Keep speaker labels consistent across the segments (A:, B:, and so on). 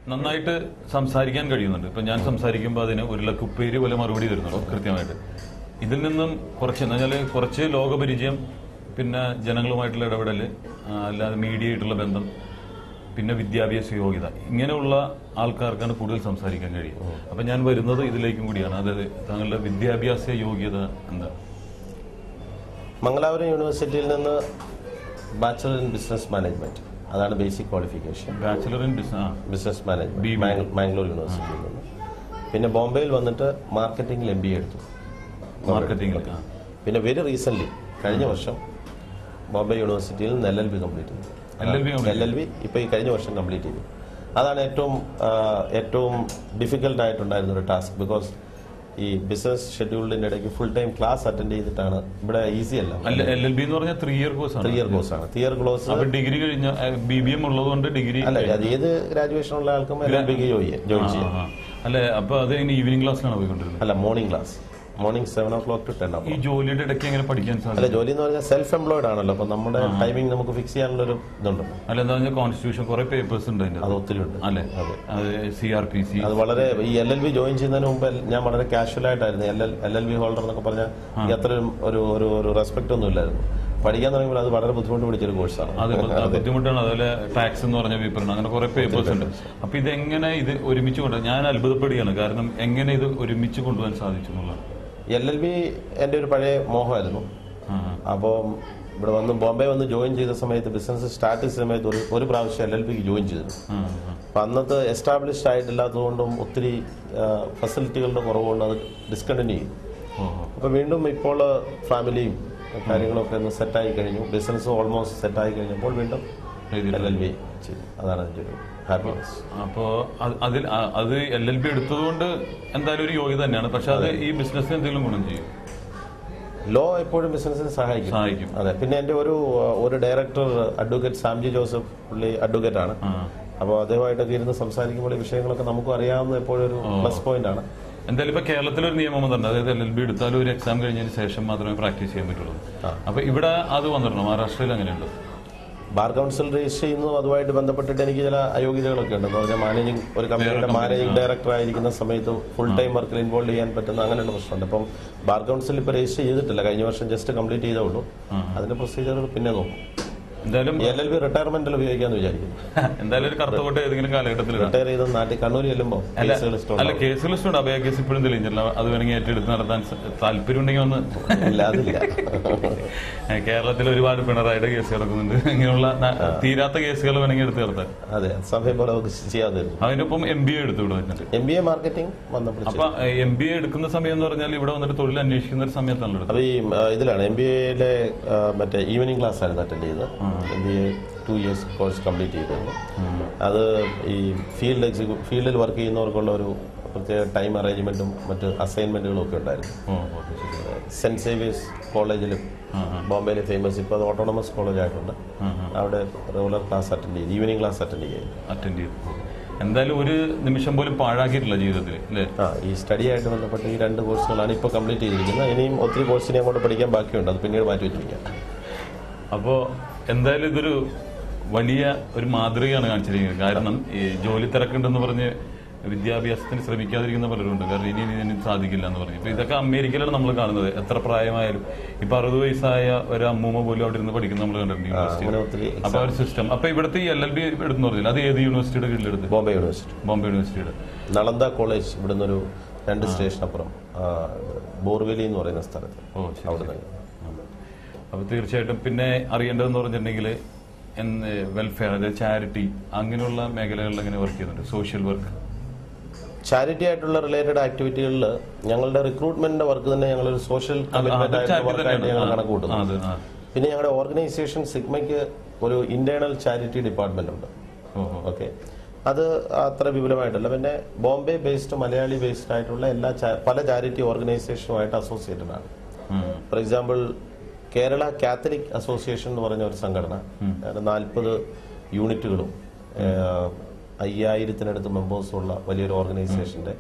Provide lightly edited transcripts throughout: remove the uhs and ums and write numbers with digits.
A: നന്നായിട്ട് സംസാരിക്കാൻ കഴിയുന്നുണ്ട്. ഇപ്പൊ ഞാൻ സംസാരിക്കുമ്പോൾ അതിന് ഒരു ലക്കുപ്പേര് പോലെ മറുപടി വരുന്നുള്ളൂ കൃത്യമായിട്ട്. ഇതിൽ നിന്നും കുറച്ച് എന്ന് പറഞ്ഞാൽ കുറച്ച് ലോകപരിചയം, പിന്നെ ജനങ്ങളുമായിട്ടുള്ള ഇടപെടൽ, അല്ലാതെ മീഡിയ ആയിട്ടുള്ള ബന്ധം, പിന്നെ വിദ്യാഭ്യാസ യോഗ്യത, ഇങ്ങനെയുള്ള ആൾക്കാർക്കാണ് കൂടുതൽ സംസാരിക്കാൻ കഴിയും. അപ്പൊ ഞാൻ വരുന്നത് ഇതിലേക്കും കൂടിയാണ്. അതായത് താങ്കളുടെ വിദ്യാഭ്യാസ യോഗ്യത എന്താ?
B: മംഗലാപുരം യൂണിവേഴ്സിറ്റിയിൽ നിന്ന് ബാച്ചലർ ഇൻ ബിസിനസ് മാനേജ്മെന്റ്, അതാണ് basic qualification.
A: Bachelor in
B: business management Mangalore യൂണിവേഴ്സിറ്റിയിൽ നിന്ന്. പിന്നെ ബോംബെയിൽ വന്നിട്ട് മാർക്കറ്റിംഗിൽ MBA എടുത്തു.
A: മാർക്കറ്റിംഗിൽ.
B: പിന്നെ വെരി റീസെന്റ് കഴിഞ്ഞ വർഷം ബോംബെ യൂണിവേഴ്സിറ്റിയിൽ നിന്ന് LLB കംപ്ലീറ്റ് ചെയ്തു. LLB ഇപ്പൊ ഈ കഴിഞ്ഞ വർഷം കംപ്ലീറ്റ് ചെയ്തു. അതാണ് ഏറ്റവും ഡിഫിക്കൽട്ട് ആയിട്ടുണ്ടായിരുന്ന ഒരു ടാസ്ക്. ബിക്കോസ് ഈ ബിസിനസ് ഷെഡ്യൂളിന്റെ ഇടയ്ക്ക് ഫുൾ ടൈം ക്ലാസ് അറ്റൻഡ് ചെയ്തിട്ടാണ്. ഇവിടെ ഈസി അല്ല.
A: LLB എന്ന് പറഞ്ഞാൽ 3 ഇയർ കോഴ്സാണ്.
B: 3 ഇയർ കോഴ്സാണ്. 3 ഇയർ കോഴ്സ്
A: ഡിഗ്രി കഴിഞ്ഞ BBM ഉള്ളതുകൊണ്ട് ഡിഗ്രി
B: അല്ല, അത് ഏത് ഗ്രാജുവേഷൻ ഉള്ള ആൾക്കും LLBക്ക് ജോയിൻ ചെയ്യാം.
A: അല്ലെ? അപ്പൊ അത് ഈവനിങ് ക്ലാസ്സിലാണ് പോയിക്കൊണ്ടിരുന്നത്?
B: അല്ല, morning class. Morning 7 o'clock to 10 o'clock.
A: ഈ ജോലിയുടെ ഇടയ്ക്ക് എങ്ങനെ പഠിക്കാൻ സാധിക്കും?
B: അല്ല, ജോലി എന്ന് പറഞ്ഞാൽ സെൽഫ് എംപ്ലോയിഡ് ആണല്ലോ. അപ്പൊ നമ്മുടെ ടൈമിംഗ് നമുക്ക് ഫിക്സ് ചെയ്യാനുള്ള ഒരു ഇതുണ്ട്.
A: അല്ല, എന്താ പറഞ്ഞാൽ കോൺസ്റ്റിറ്റ്യൂഷൻ കുറെ പേപ്പേഴ്സ് ഉണ്ട് അതിന്റെ.
B: അത് ഒത്തിരി ഉണ്ട്.
A: അല്ലെ? CRPC.
B: അത് വളരെ ഈ LLB ജോയിൻ ചെയ്യുന്നതിന് മുമ്പ് ഞാൻ വളരെ കാഷ്വൽ ആയിട്ടായിരുന്നു. LLB ഹോൾഡർ എന്നൊക്കെ പറഞ്ഞാൽ അത്ര ഒരു റെസ്പെക്ട് ഒന്നും ഇല്ലായിരുന്നു. പഠിക്കാൻ തുടങ്ങിയപ്പോൾ അത് വളരെ ബുദ്ധിമുട്ട് പിടിച്ചൊരു കോഴ്സാണ്.
A: ബുദ്ധിമുട്ടാണ്. അതുപോലെ ടാക്സ് എന്ന് പറഞ്ഞ പേപ്പറാണ്. അങ്ങനെ കുറെ പേപ്പേഴ്സ് ഉണ്ട്. അപ്പൊ ഇതെങ്ങനെ ഇത് ഒരുമിച്ച് കൊണ്ടുപോകാൻ ഞാൻ അത്ഭുതപ്പെടുകയാണ്. കാരണം എങ്ങനെ ഇത് ഒരുമിച്ച് കൊണ്ടുപോകാൻ സാധിച്ചു എന്നുള്ളത്.
B: LLB എൻ്റെ ഒരു പഴയ മോഹമായിരുന്നു. അപ്പോൾ ഇവിടെ ബോംബെ വന്ന് ജോയിൻ ചെയ്ത സമയത്ത്, ബിസിനസ് സ്റ്റാർട്ട് ചെയ്ത സമയത്ത് ഒരു പ്രാവശ്യം LLBക്ക് ജോയിൻ ചെയ്തു. അപ്പം അന്നത്തെ എസ്റ്റാബ്ലിഷ്ഡ് ആയിട്ടില്ലാത്തതുകൊണ്ടും ഒത്തിരി ഫെസിലിറ്റികളുടെ കുറവുകൊണ്ട് അത് ഡിസ്കണ്ടിന്യൂ ചെയ്തു. അപ്പോൾ വീണ്ടും ഇപ്പോൾ ഫാമിലിയും കാര്യങ്ങളൊക്കെ ഒന്ന് സെറ്റായി കഴിഞ്ഞു. ബിസിനസ് ഓൾമോസ്റ്റ് സെറ്റായി കഴിഞ്ഞപ്പോൾ വീണ്ടും LLB ചെയ്തു. അതാണ് എൻ്റെ ഒരു ഹാപ്പിനെസ്.
A: അപ്പോൾ അത് LLB എടുത്തതുകൊണ്ട് എന്തായാലും ഒരു യോഗ്യത തന്നെയാണ്. പക്ഷെ അത് ഈ ബിസിനസ്സിന് എന്തെങ്കിലും ഗുണം ചെയ്യും?
B: ലോ എപ്പോഴും ബിസിനസ്സിന് സഹായിക്കും. അതെ. പിന്നെ എൻ്റെ ഒരു ഡയറക്ടർ അഡ്വക്കേറ്റ് സാംജി ജോസഫ്, പുള്ളി അഡ്വക്കേറ്റ് ആണ്. അപ്പോൾ അദ്ദേഹമായിട്ടൊക്കെ ഇരുന്ന് സംസാരിക്കുമ്പോൾ ഈ വിഷയങ്ങളൊക്കെ നമുക്കും അറിയാവുന്ന എപ്പോഴും ഒരു പ്ലസ് പോയിന്റ് ആണ്.
A: എന്തായാലും ഇപ്പൊ കേരളത്തിലൊരു നിയമം വന്നിട്ടുണ്ട്. അതായത് LLB എടുത്താലും ഒരു എക്സാം കഴിഞ്ഞതിന് ശേഷം മാത്രമേ പ്രാക്ടീസ് ചെയ്യാൻ പറ്റുള്ളൂ. അപ്പൊ ഇവിടെ അത് വന്നിട്ടുണ്ടോ? മഹാരാഷ്ട്രയിൽ അങ്ങനെയുണ്ട്.
B: ബാർ കൗൺസിൽ രജിസ്റ്റർ ചെയ്യുന്നതും അതുമായിട്ട് ബന്ധപ്പെട്ടിട്ട് എനിക്ക് ചില അയോഗ്യതകളൊക്കെ ഉണ്ട്. എന്ന് പറഞ്ഞാൽ ഒരു കമ്പനിയുടെ മാനേജിംഗ് ഡയറക്ടർ ആയിരിക്കുന്ന സമയത്ത് ഫുൾ ടൈം വർക്കിൽ ഇൻവോൾവ് ചെയ്യാൻ പറ്റുന്ന അങ്ങനെയുള്ള പ്രശ്നമുണ്ട്. അപ്പം ബാർ കൗൺസിൽ ഇപ്പോൾ രജിസ്റ്റർ ചെയ്തിട്ടില്ല. കഴിഞ്ഞ വർഷം ജസ്റ്റ് കംപ്ലീറ്റ് ചെയ്തേ ഉള്ളൂ. അതിന്റെ പ്രൊസീജിയറുകൾ പിന്നെ നോക്കും. എന്തായാലും LLB റിട്ടയർമെന്റിൽ ഉപയോഗിക്കാന്ന് വിചാരിക്കുന്നു.
A: എന്തായാലും ഒരു കറുത്തകോട്ട ഏതെങ്കിലും കാലഘട്ടത്തിൽ
B: റിട്ടയർ ചെയ്ത് നാട്ടിൽ കണ്ണൂർ ചെല്ലുമ്പോൾ
A: കേസ് ലിസ്റ്റ് ഉണ്ട്. അഭയ കേസ് ഇപ്പോഴും തെളിഞ്ഞില്ല. അത് വേണമെങ്കിൽ ഏറ്റെടുത്ത് നടത്താൻ താല്പര്യം ഉണ്ടെങ്കിൽ ഒന്ന്.
B: അതില്ല.
A: കേരളത്തിൽ ഒരുപാട് പിണറായിയുടെ കേസ് കിടക്കുന്നുണ്ട്. ഇങ്ങനെയുള്ള തീരാത്ത കേസുകൾ വേണമെങ്കിൽ എടുത്ത് നടത്താൻ.
B: അതെ, സമയം പോലെ ചെയ്യാതെ.
A: അതിനൊപ്പം MBA എടുത്തു ഇവിടെ വന്നിട്ട്.
B: MBA മാർക്കറ്റിംഗ് വന്നപ്പോൾ.
A: അപ്പൊ MBA എടുക്കുന്ന സമയം എന്ന് പറഞ്ഞാൽ ഇവിടെ വന്നിട്ട് തൊഴിൽ അന്വേഷിക്കുന്ന ഒരു സമയത്താണല്ലോ.
B: അപ്പൊ ഈ ഇതിലാണ് MBAയിലെ മറ്റേ ഈവനിങ് ക്ലാസ് ആയിരുന്നു അറ്റൻഡ് ചെയ്ത്. MBA 2 years കോഴ്സ് കംപ്ലീറ്റ് ചെയ്തിരുന്നു. അത് ഈ ഫീൽഡിൽ വർക്ക് ചെയ്യുന്നവർക്കുള്ള ഒരു പ്രത്യേക ടൈം അറേഞ്ച്മെന്റും മറ്റ് അസൈൻമെന്റുകളും ഒക്കെ ഉണ്ടായിരുന്നു. സെന്റ് സേവിയേഴ്സ് കോളേജിലും ബോംബെയിലെ ഫേമസ്, ഇപ്പോൾ അത് ഓട്ടോണമസ് കോളേജ് ആയിട്ടുണ്ട്. അവിടെ റെഗുലർ ക്ലാസ് അറ്റൻഡ് ചെയ്തു, ഈവനിങ് ക്ലാസ് അറ്റൻഡ് ചെയ്തു.
A: എന്തായാലും ഒരു നിമിഷം പോലും പാഴാക്കിയിട്ടില്ല ജീവിതത്തിൽ അല്ലേ?
B: ഈ സ്റ്റഡി ആയിട്ട് ബന്ധപ്പെട്ട് ഈ 2 കോഴ്സുകളാണ് ഇപ്പോൾ കംപ്ലീറ്റ് ചെയ്തിരിക്കുന്നത്. ഇനിയും ഒത്തിരി കോഴ്സിനെ അങ്ങോട്ട് പഠിക്കാൻ ബാക്കിയുണ്ട്. അത് പിന്നീട് മാറ്റി വെച്ചിരിക്കാം.
A: അപ്പോൾ എന്തായാലും ഇതൊരു വലിയ ഒരു മാതൃകയാണ് കാണിച്ചിരിക്കുന്നത്. കാരണം ഈ ജോലി തിരക്കുണ്ടെന്ന് പറഞ്ഞ് വിദ്യാഭ്യാസത്തിന് ശ്രമിക്കാതിരിക്കുന്ന പലരുണ്ട്. കാരണം ഇനി സാധിക്കില്ല എന്ന് പറഞ്ഞു. ഇപ്പൊ ഇതൊക്കെ അമേരിക്കയിലാണ് നമ്മൾ കാണുന്നത്. എത്ര പ്രായമായാലും ഇപ്പൊ 60 വയസ്സായ ഒരു അമ്മൂമ്മ പോലും അവിടെ ഇരുന്ന് പഠിക്കുന്ന നമ്മൾ കണ്ടിട്ടുണ്ട് യൂണിവേഴ്സിറ്റി. അപ്പൊ ഒരു സിസ്റ്റം. അപ്പൊ ഇവിടുത്തെ ഈ LLB എടുത്തു പറഞ്ഞില്ല, അത് ഏത് യൂണിവേഴ്സിറ്റിയുടെ കീഴിലെടുത്ത്?
B: ബോംബെ യൂണിവേഴ്സിറ്റിയുടെ നളന്ദ കോളേജ്. ഇവിടുന്ന് ഒരു 2 സ്റ്റേഷൻ അപ്പുറം ബോർവെലി എന്ന് പറയുന്ന സ്ഥലത്ത്. അവിടെ തന്നെ.
A: അപ്പൊ തീർച്ചയായിട്ടും പിന്നെ അറിയേണ്ടതെന്ന് പറഞ്ഞിട്ടുണ്ടെങ്കിൽ വെൽഫെയർ, അതായത് ചാരിറ്റി, അങ്ങനെയുള്ള മേഖലകളിൽ എങ്ങനെ വർക്ക് ചെയ്യുന്നുണ്ട്? സോഷ്യൽ വർക്ക്,
B: ചാരിറ്റി ആയിട്ടുള്ള റിലേറ്റഡ് ആക്ടിവിറ്റികളിൽ ഞങ്ങളുടെ റിക്രൂട്ട്മെന്റിന്റെ വർക്ക് തന്നെ ഞങ്ങളൊരു സോഷ്യൽ കമ്മിറ്റ്മെന്റ് ആയിട്ട് ഞങ്ങൾ കണക്ക് കൂട്ടുന്നു. പിന്നെ ഞങ്ങളുടെ ഓർഗനൈസേഷൻ സിഗ്മയ്ക്ക് ഒരു ഇന്റേണൽ ചാരിറ്റി ഡിപ്പാർട്ട്മെന്റ് ഉണ്ട്. ഓക്കെ, അത് അത്ര വിപുലമായിട്ടല്ല. പിന്നെ ബോംബെ ബേസ്ഡ്, മലയാളി ബേസ്ഡ് ആയിട്ടുള്ള പല ചാരിറ്റി ഓർഗനൈസേഷനുമായിട്ട് അസോസിയേറ്റഡ് ആണ്. For example, Kerala Catholic association എന്ന് പറഞ്ഞ ഒരു സംഘടന, 40 യൂണിറ്റുകളും 5000-ത്തിനടുത്ത് മെമ്പേഴ്സുള്ള വലിയൊരു ഓർഗനൈസേഷന്റെ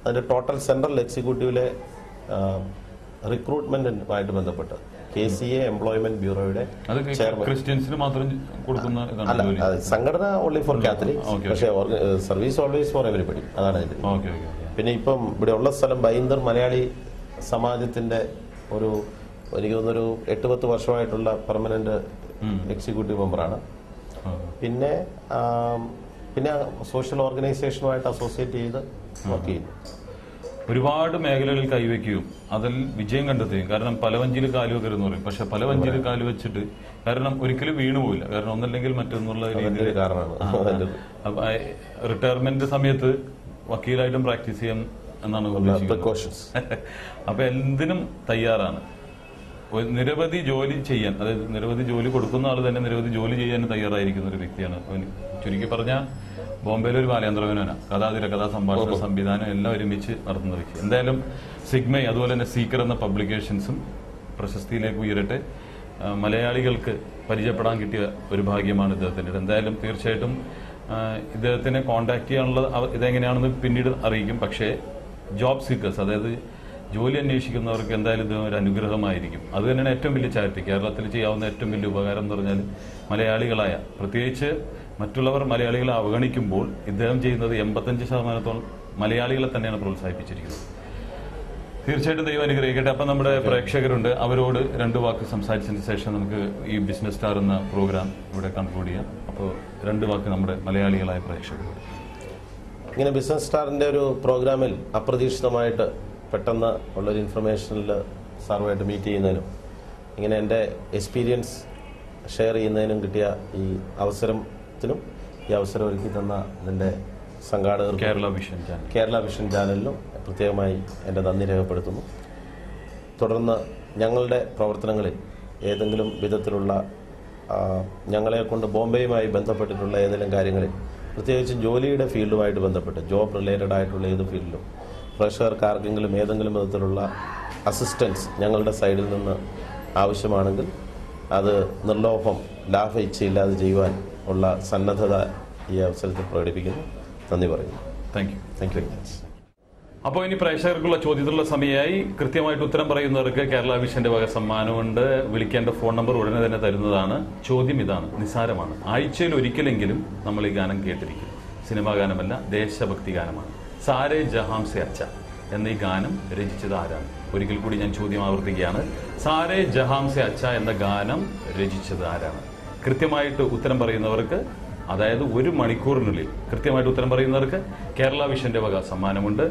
B: അതിന്റെ ടോട്ടൽ സെൻട്രൽ എക്സിക്യൂട്ടീവിലെ റിക്രൂട്ട്മെന്റുമായിട്ട് ബന്ധപ്പെട്ട് KCA എംപ്ലോയ്മെന്റ് ബ്യൂറോയുടെ ചെയർമാൻ.
A: ക്രിസ്ത്യൻസിന് മാത്രം കൊടുക്കുന്ന
B: അല്ല, സംഘടന ഓൺലി ഫോർ കാത്തലിക്സ്, പക്ഷേ സർവീസ് ഓൾവേസ് ഫോർ എവരിബഡി. അതാണ് അതിന്റെ. പിന്നെ ഇപ്പം ഇവിടെ ഉള്ള സ്ഥലം ബൈന്ദർ മലയാളി സമാജത്തിന്റെ ഒരു എനിക്ക് തോന്നുന്നൊരു 8-10 വർഷമായിട്ടുള്ള പെർമനന്റ് എക്സിക്യൂട്ടീവ് മെമ്പറാണ്. പിന്നെ സോഷ്യൽ ഓർഗനൈസേഷനുമായിട്ട് അസോസിയേറ്റ് ചെയ്ത് വർക്ക് ചെയ്യുന്നു.
A: ഒരുപാട് മേഖലകളിൽ കൈവയ്ക്കുകയും അതിൽ വിജയം കണ്ടെത്തുകയും. കാരണം പലവഞ്ചിയിൽ കാലുവെക്കരുതെന്ന് പറയും, പക്ഷെ പലവഞ്ചിയിൽ കാലുവെച്ചിട്ട് കാരണം ഒരിക്കലും വീണുപോയില്ല. കാരണം ഒന്നല്ലെങ്കിൽ മറ്റൊന്നുള്ള രീതിയിൽ
B: കാരണമാണ്.
A: റിട്ടയർമെന്റ് സമയത്ത് വക്കീലായിട്ടും പ്രാക്ടീസ് ചെയ്യാം എന്നാണ് ഉദ്ദേശിക്കുന്നത്. അപ്പൊ എന്തിനും തയ്യാറാണ്. നിരവധി ജോലി ചെയ്യാൻ, അതായത് നിരവധി ജോലി കൊടുക്കുന്ന ആൾ തന്നെ നിരവധി ജോലി ചെയ്യാൻ തയ്യാറായിരിക്കുന്ന ഒരു വ്യക്തിയാണ്. ചുരുക്കി പറഞ്ഞാൽ ബോംബെയിലെ ഒരു ബാലേന്ദ്രവനാണ്. കഥാ സംഭാഷണ സംവിധാനം എല്ലാം ഒരുമിച്ച് നടത്തുന്ന വ്യക്തി. എന്തായാലും സിഗ്മയും അതുപോലെ തന്നെ സീക്കർ എന്ന പബ്ലിക്കേഷൻസും പ്രശസ്തിയിലേക്ക് ഉയരട്ടെ. മലയാളികൾക്ക് പരിചയപ്പെടാൻ കിട്ടിയ ഒരു ഭാഗ്യമാണ് ഇദ്ദേഹത്തിൻ്റെ. എന്തായാലും തീർച്ചയായിട്ടും ഇദ്ദേഹത്തിനെ കോൺടാക്ട് ചെയ്യാനുള്ള ഇതെങ്ങനെയാണെന്ന് പിന്നീട് അറിയിക്കും. പക്ഷേ ജോബ് സീക്കേഴ്സ്, അതായത് ജോലി അന്വേഷിക്കുന്നവർക്ക് എന്തായാലും ഇത് ഒരു അനുഗ്രഹമായിരിക്കും. അത് തന്നെയാണ് ഏറ്റവും വലിയ ചാരിറ്റി. കേരളത്തിൽ ചെയ്യാവുന്ന ഏറ്റവും വലിയ ഉപകാരം എന്ന് പറഞ്ഞാൽ മലയാളികളായ, പ്രത്യേകിച്ച് മറ്റുള്ളവർ മലയാളികളെ അവഗണിക്കുമ്പോൾ ഇദ്ദേഹം ചെയ്യുന്നത് 85% മലയാളികളെ തന്നെയാണ് പ്രോത്സാഹിപ്പിച്ചിരിക്കുന്നത്. തീർച്ചയായിട്ടും ദൈവം അനുഗ്രഹിക്കട്ടെ. അപ്പം നമ്മുടെ പ്രേക്ഷകരുണ്ട്, അവരോട് 2 വാക്ക് സംസാരിച്ചതിന് ശേഷം നമുക്ക് ഈ ബിസിനസ് സ്റ്റാർ എന്ന പ്രോഗ്രാം ഇവിടെ കൺക്ലൂഡ് ചെയ്യാം. അപ്പോൾ 2 വാക്ക് നമ്മുടെ മലയാളികളായ പ്രേക്ഷകരോട്.
B: ഇങ്ങനെ ബിസിനസ് സ്റ്റാറിന്റെ ഒരു പ്രോഗ്രാമിൽ അപ്രതീക്ഷിതമായിട്ട് പെട്ടെന്ന് ഉള്ളൊരു ഇൻഫർമേഷനിൽ സാറുമായിട്ട് മീറ്റ് ചെയ്യുന്നതിനും ഇങ്ങനെ എൻ്റെ എക്സ്പീരിയൻസ് ഷെയർ ചെയ്യുന്നതിനും കിട്ടിയ ഈ അവസരത്തിനും ഈ അവസരം ഒരുക്കി തന്ന ഇതിൻ്റെ സംഘാടകർ കേരള വിഷൻ ചാനലിനും പ്രത്യേകമായി എൻ്റെ നന്ദി രേഖപ്പെടുത്തുന്നു. തുടർന്ന് ഞങ്ങളുടെ പ്രവർത്തനങ്ങളിൽ ഏതെങ്കിലും വിധത്തിലുള്ള ഞങ്ങളെ കൊണ്ട് ബോംബെയുമായി ബന്ധപ്പെട്ടിട്ടുള്ള ഏതെങ്കിലും കാര്യങ്ങളിൽ, പ്രത്യേകിച്ച് ജോലിയുടെ ഫീൽഡുമായിട്ട് ബന്ധപ്പെട്ട് ജോബ് റിലേറ്റഡ് ആയിട്ടുള്ള ഏത് ഫീൽഡിലും പ്രേക്ഷകർക്ക് ആർക്കെങ്കിലും ഏതെങ്കിലും വിധത്തിലുള്ള അസിസ്റ്റൻസ് ഞങ്ങളുടെ സൈഡിൽ നിന്ന് ആവശ്യമാണെങ്കിൽ അത് നിർലോഭം ലാഭ ഇച്ഛയില്ലാതെ ചെയ്യുവാൻ ഉള്ള സന്നദ്ധത ഈ അവസരത്തിൽ പ്രകടിപ്പിക്കുന്നു. നന്ദി പറയുന്നു.
A: Thank you. അപ്പോൾ ഇനി പ്രേക്ഷകർക്കുള്ള ചോദ്യത്തിലുള്ള സമയമായി. കൃത്യമായിട്ട് ഉത്തരം പറയുന്നവർക്ക് കേരള വിഷന്റെ വക സമ്മാനമുണ്ട്. വിളിക്കേണ്ട ഫോൺ നമ്പർ ഉടനെ തന്നെ തരുന്നതാണ്. ചോദ്യം ഇതാണ്, നിസ്സാരമാണ്. ആഴ്ചയിൽ ഒരിക്കലെങ്കിലും നമ്മൾ ഈ ഗാനം കേട്ടിരിക്കും. സിനിമാ ഗാനമല്ല, ദേശഭക്തി ഗാനമാണ്. സാരേ ജഹാം സെ അച്ച എന്ന ഈ ഗാനം രചിച്ചത് ആരാണ്? ഒരിക്കൽ കൂടി ഞാൻ ചോദ്യം ആവർത്തിക്കുകയാണ്. സാരേ ജഹാം സെ അച്ച എന്ന ഗാനം രചിച്ചത് ആരാണ്? കൃത്യമായിട്ട് ഉത്തരം പറയുന്നവർക്ക്, അതായത് 1 മണിക്കൂറിനുള്ളിൽ കൃത്യമായിട്ട് ഉത്തരം പറയുന്നവർക്ക് കേരള വിഷന്റെ വക സമ്മാനമുണ്ട്.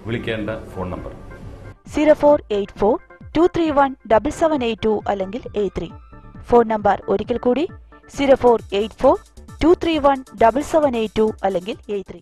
A: വിളിക്കേണ്ട ഫോൺ നമ്പർ
C: 0484231778 അല്ലെങ്കിൽ 83. ഫോൺ നമ്പർ ഒരിക്കൽ കൂടി 0484231778 അല്ലെങ്കിൽ 83.